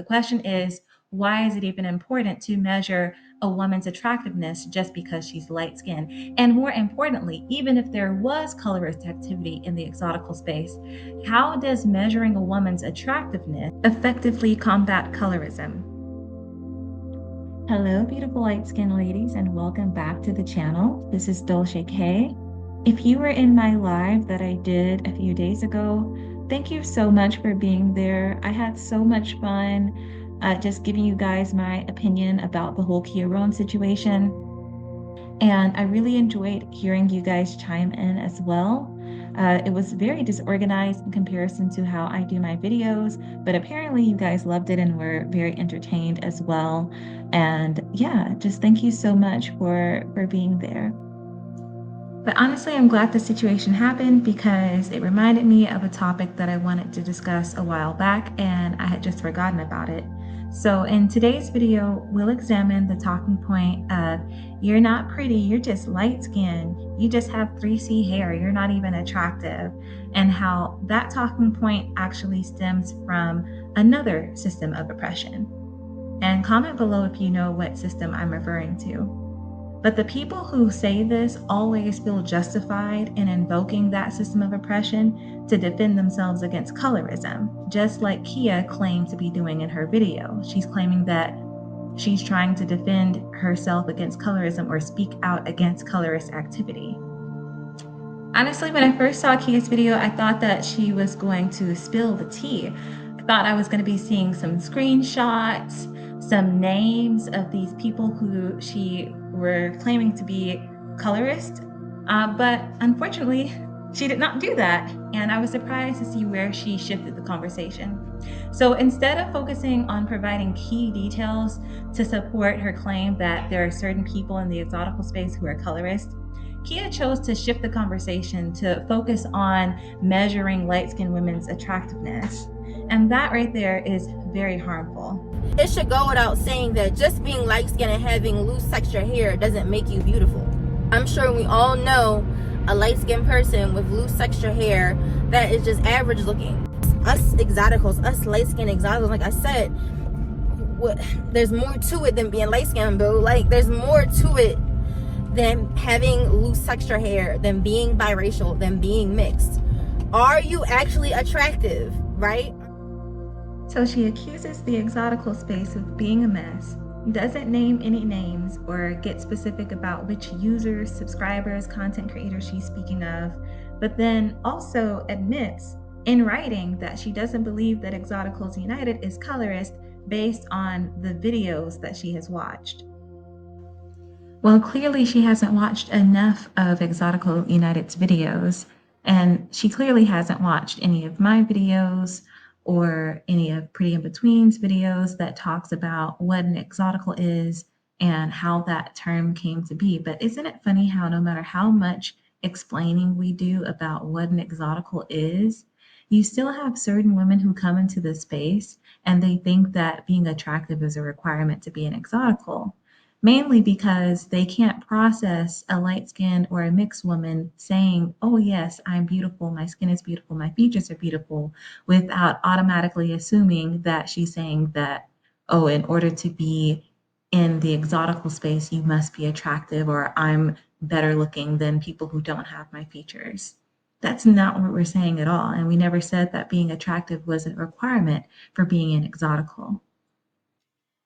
The question is, why is it even important to measure a woman's attractiveness just because she's light skinned? And more importantly, even if there was colorist activity in the exotical space, how does measuring a woman's attractiveness effectively combat colorism? Hello, beautiful light skinned ladies, and welcome back to the channel. This is DOLCE K. If you were in my live that I did a few days ago, thank you so much for being there. I had so much fun just giving you guys my opinion about the whole Kia Rowan situation. And I really enjoyed hearing you guys chime in as well. It was very disorganized in comparison to how I do my videos, but apparently you guys loved it and were very entertained as well. And yeah, just thank you so much for being there. But honestly, I'm glad the situation happened because it reminded me of a topic that I wanted to discuss a while back and I had just forgotten about it. So, in today's video, we'll examine the talking point of you're not pretty, you're just light skinned, you just have 3C hair, you're not even attractive, and how that talking point actually stems from another system of oppression. And comment below if you know what system I'm referring to. But the people who say this always feel justified in invoking that system of oppression to defend themselves against colorism, just like Kia claimed to be doing in her video. She's claiming that she's trying to defend herself against colorism or speak out against colorist activity. Honestly, when I first saw Kia's video, I thought that she was going to spill the tea. I thought I was going to be seeing some screenshots, some names of these people who she were claiming to be colorist. But unfortunately, she did not do that. And I was surprised to see where she shifted the conversation. So instead of focusing on providing key details to support her claim that there are certain people in the exotical space who are colorist, Kia chose to shift the conversation to focus on measuring light skinned women's attractiveness. And that right there is very harmful. It should go without saying that just being light skinned and having loose texture hair doesn't make you beautiful. I'm sure we all know a light skinned person with loose texture hair that is just average looking. Us exoticals, us light skinned exoticals, like I said, there's more to it than being light skinned, boo. Like, there's more to it than having loose texture hair, than being biracial, than being mixed. Are you actually attractive, right? So she accuses the exotical space of being a mess, doesn't name any names or get specific about which users, subscribers, content creators she's speaking of, but then also admits in writing that she doesn't believe that Exoticals United is colorist based on the videos that she has watched. Well, clearly she hasn't watched enough of Exotical United's videos, and she clearly hasn't watched any of my videos or any of Pretty In Between's videos that talks about what an exotical is and how that term came to be. But isn't it funny how no matter how much explaining we do about what an exotical is, you still have certain women who come into the space and they think that being attractive is a requirement to be an exotical, mainly because they can't process a light skinned or a mixed woman saying, oh, yes, I'm beautiful, my skin is beautiful, my features are beautiful, without automatically assuming that she's saying that, oh, in order to be in the exotical space, you must be attractive, or I'm better looking than people who don't have my features. That's not what we're saying at all. And we never said that being attractive was a requirement for being an exotical.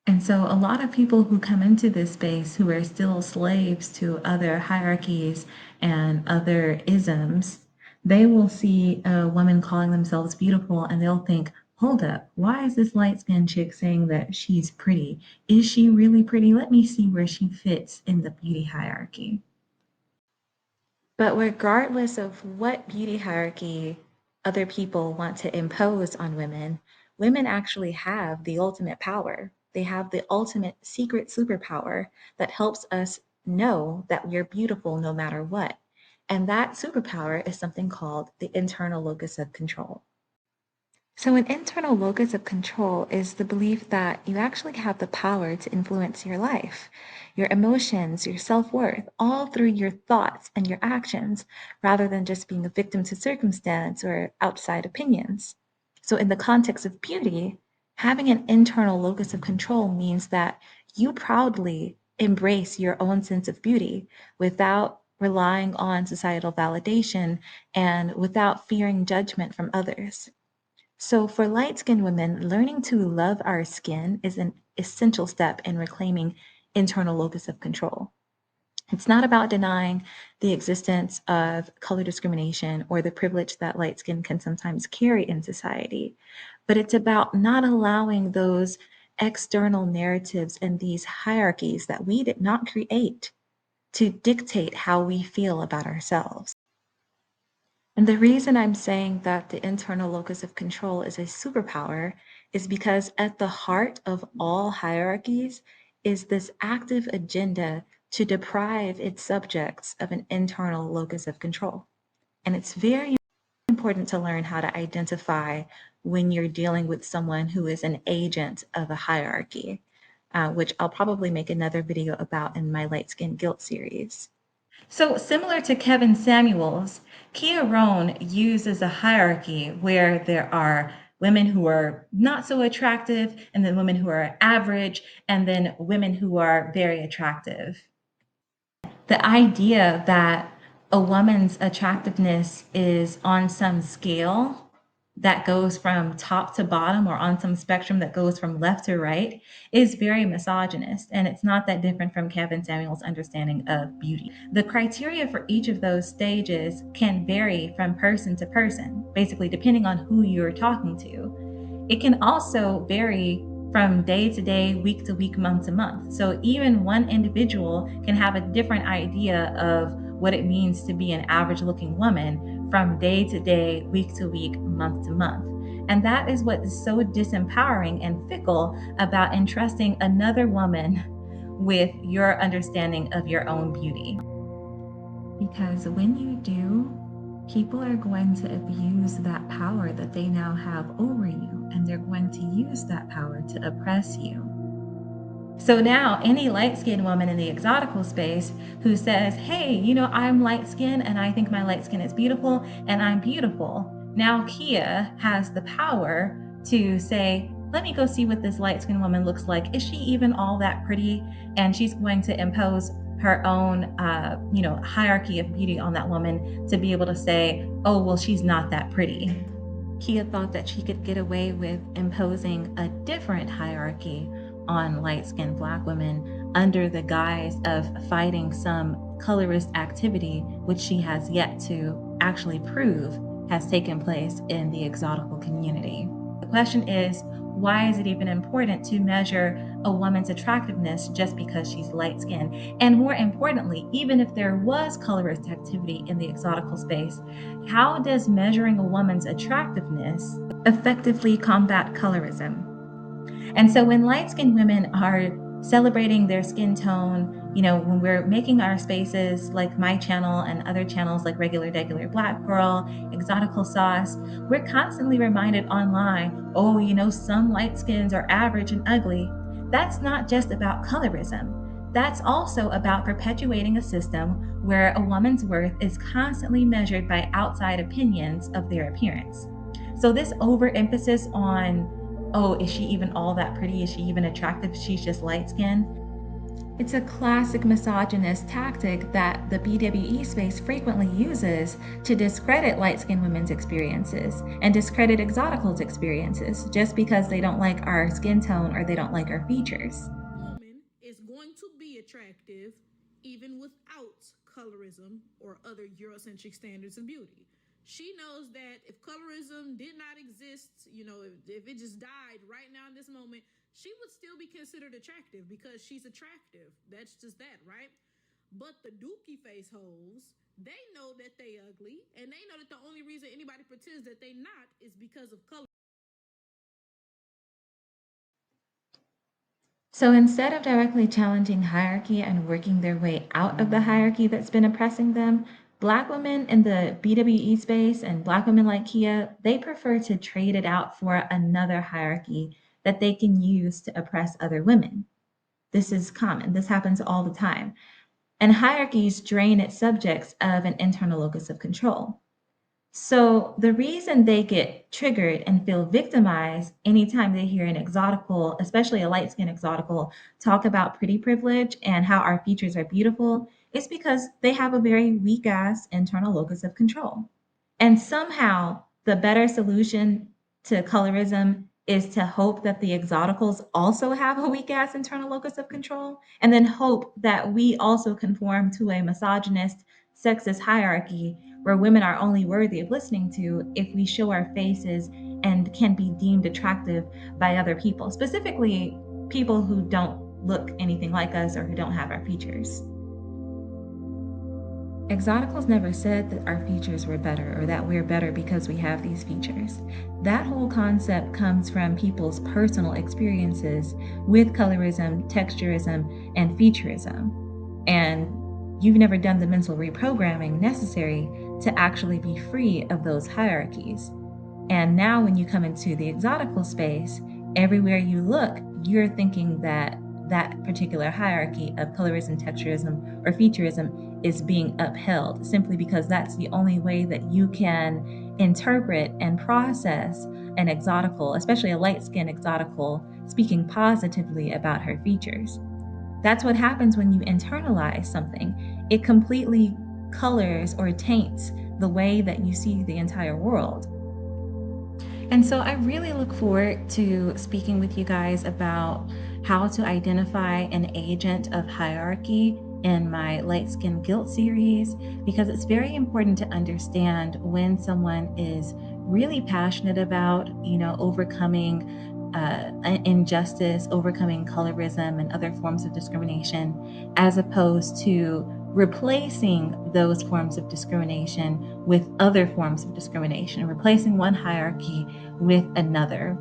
And so a lot of people who come into this space who are still slaves to other hierarchies and other isms, they will see a woman calling themselves beautiful and they'll think, hold up, why is this light skinned chick saying that she's pretty? Is she really pretty? Let me see where she fits in the beauty hierarchy. But regardless of what beauty hierarchy other people want to impose on women, women actually have the ultimate power. They have the ultimate secret superpower that helps us know that we are beautiful no matter what. And that superpower is something called the internal locus of control. So, an internal locus of control is the belief that you actually have the power to influence your life, your emotions, your self worth, all through your thoughts and your actions, rather than just being a victim to circumstance or outside opinions. So, in the context of beauty, Having an internal locus of control means that you proudly embrace your own sense of beauty without relying on societal validation and without fearing judgment from others. So, for light skinned women, learning to love our skin is an essential step in reclaiming internal locus of control. It's not about denying the existence of color discrimination or the privilege that light skin can sometimes carry in society, but it's about not allowing those external narratives and these hierarchies that we did not create to dictate how we feel about ourselves. And the reason I'm saying that the internal locus of control is a superpower is because at the heart of all hierarchies is this active agenda to deprive its subjects of an internal locus of control. And it's very important to learn how to identify when you're dealing with someone who is an agent of a hierarchy, which I'll probably make another video about in my Light Skin Guilt series. So, similar to Kevin Samuels, Kia Rohn uses a hierarchy where there are women who are not so attractive, and then women who are average, and then women who are very attractive. The idea that a woman's attractiveness is on some scale that goes from top to bottom or on some spectrum that goes from left to right is very misogynist, and it's not that different from Kevin Samuel's understanding of beauty. The criteria for each of those stages can vary from person to person, basically depending on who you're talking to. It can also vary from day to day, week to week, month to month. So even one individual can have a different idea of what it means to be an average looking woman from day to day, week to week, month to month. And that is what is so disempowering and fickle about entrusting another woman with your understanding of your own beauty. Because when you do, people are going to abuse that power that they now have over you, and they're going to use that power to oppress you. So now, any light skinned woman in the exotical space who says, hey, I'm light skinned and I think my light skin is beautiful and I'm beautiful, now Kia has the power to say, let me go see what this light skinned woman looks like. Is she even all that pretty? And she's going to impose her own, hierarchy of beauty on that woman to be able to say, oh, well, she's not that pretty. Kia thought that she could get away with imposing a different hierarchy on light skinned Black women under the guise of fighting some colorist activity, which she has yet to actually prove has taken place in the exotical community. The question is, why is it even important to measure a woman's attractiveness just because she's light skinned? And more importantly, even if there was colorist activity in the exotical space, how does measuring a woman's attractiveness effectively combat colorism? And so when light skinned women are celebrating their skin tone, when we're making our spaces like my channel and other channels like Regular Degular Black Girl, Exotical Sauce, we're constantly reminded online, oh, some light skins are average and ugly. That's not just about colorism. That's also about perpetuating a system where a woman's worth is constantly measured by outside opinions of their appearance. So, this overemphasis on, oh, is she even all that pretty? Is she even attractive? She's just light skinned. It's a classic misogynist tactic that the BWE space frequently uses to discredit light skinned women's experiences and discredit Exoticals' experiences just because they don't like our skin tone or they don't like our features. Woman is going to be attractive even without colorism or other Eurocentric standards of beauty. She knows that if colorism did not exist, if it just died right now in this moment, she would still be considered attractive because she's attractive. That's just that, right? But the dookie face hoes, they know that they ugly, and they know that the only reason anybody pretends that they not is because of color. So instead of directly challenging hierarchy and working their way out of the hierarchy that's been oppressing them, Black women in the BWE space and Black women like Kia, they prefer to trade it out for another hierarchy that they can use to oppress other women. This is common, this happens all the time. And hierarchies drain its subjects of an internal locus of control. So the reason they get triggered and feel victimized anytime they hear an exotical, especially a light-skinned exotical, talk about pretty privilege and how our features are beautiful, is because they have a very weak ass internal locus of control. And somehow the better solution to colorism is to hope that the exoticals also have a weak ass internal locus of control, and then hope that we also conform to a misogynist, sexist hierarchy where women are only worthy of listening to if we show our faces and can be deemed attractive by other people, specifically people who don't look anything like us or who don't have our features. Exoticals never said that our features were better or that we're better because we have these features. That whole concept comes from people's personal experiences with colorism, texturism, and featureism. And you've never done the mental reprogramming necessary to actually be free of those hierarchies. And now, when you come into the exotical space, everywhere you look, you're thinking that that particular hierarchy of colorism, texturism, or featureism is being upheld simply because that's the only way that you can interpret and process an exotical, especially a light skinned exotical, speaking positively about her features. That's what happens when you internalize something. It completely colors or taints the way that you see the entire world. And so I really look forward to speaking with you guys about how to identify an agent of hierarchy in my light skin guilt series, because it's very important to understand when someone is really passionate about, overcoming injustice, overcoming colorism and other forms of discrimination, as opposed to replacing those forms of discrimination with other forms of discrimination, replacing one hierarchy with another.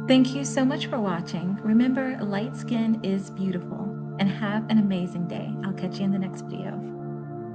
Thank you so much for watching. Remember, light skin is beautiful, and have an amazing day. I'll catch you in the next video.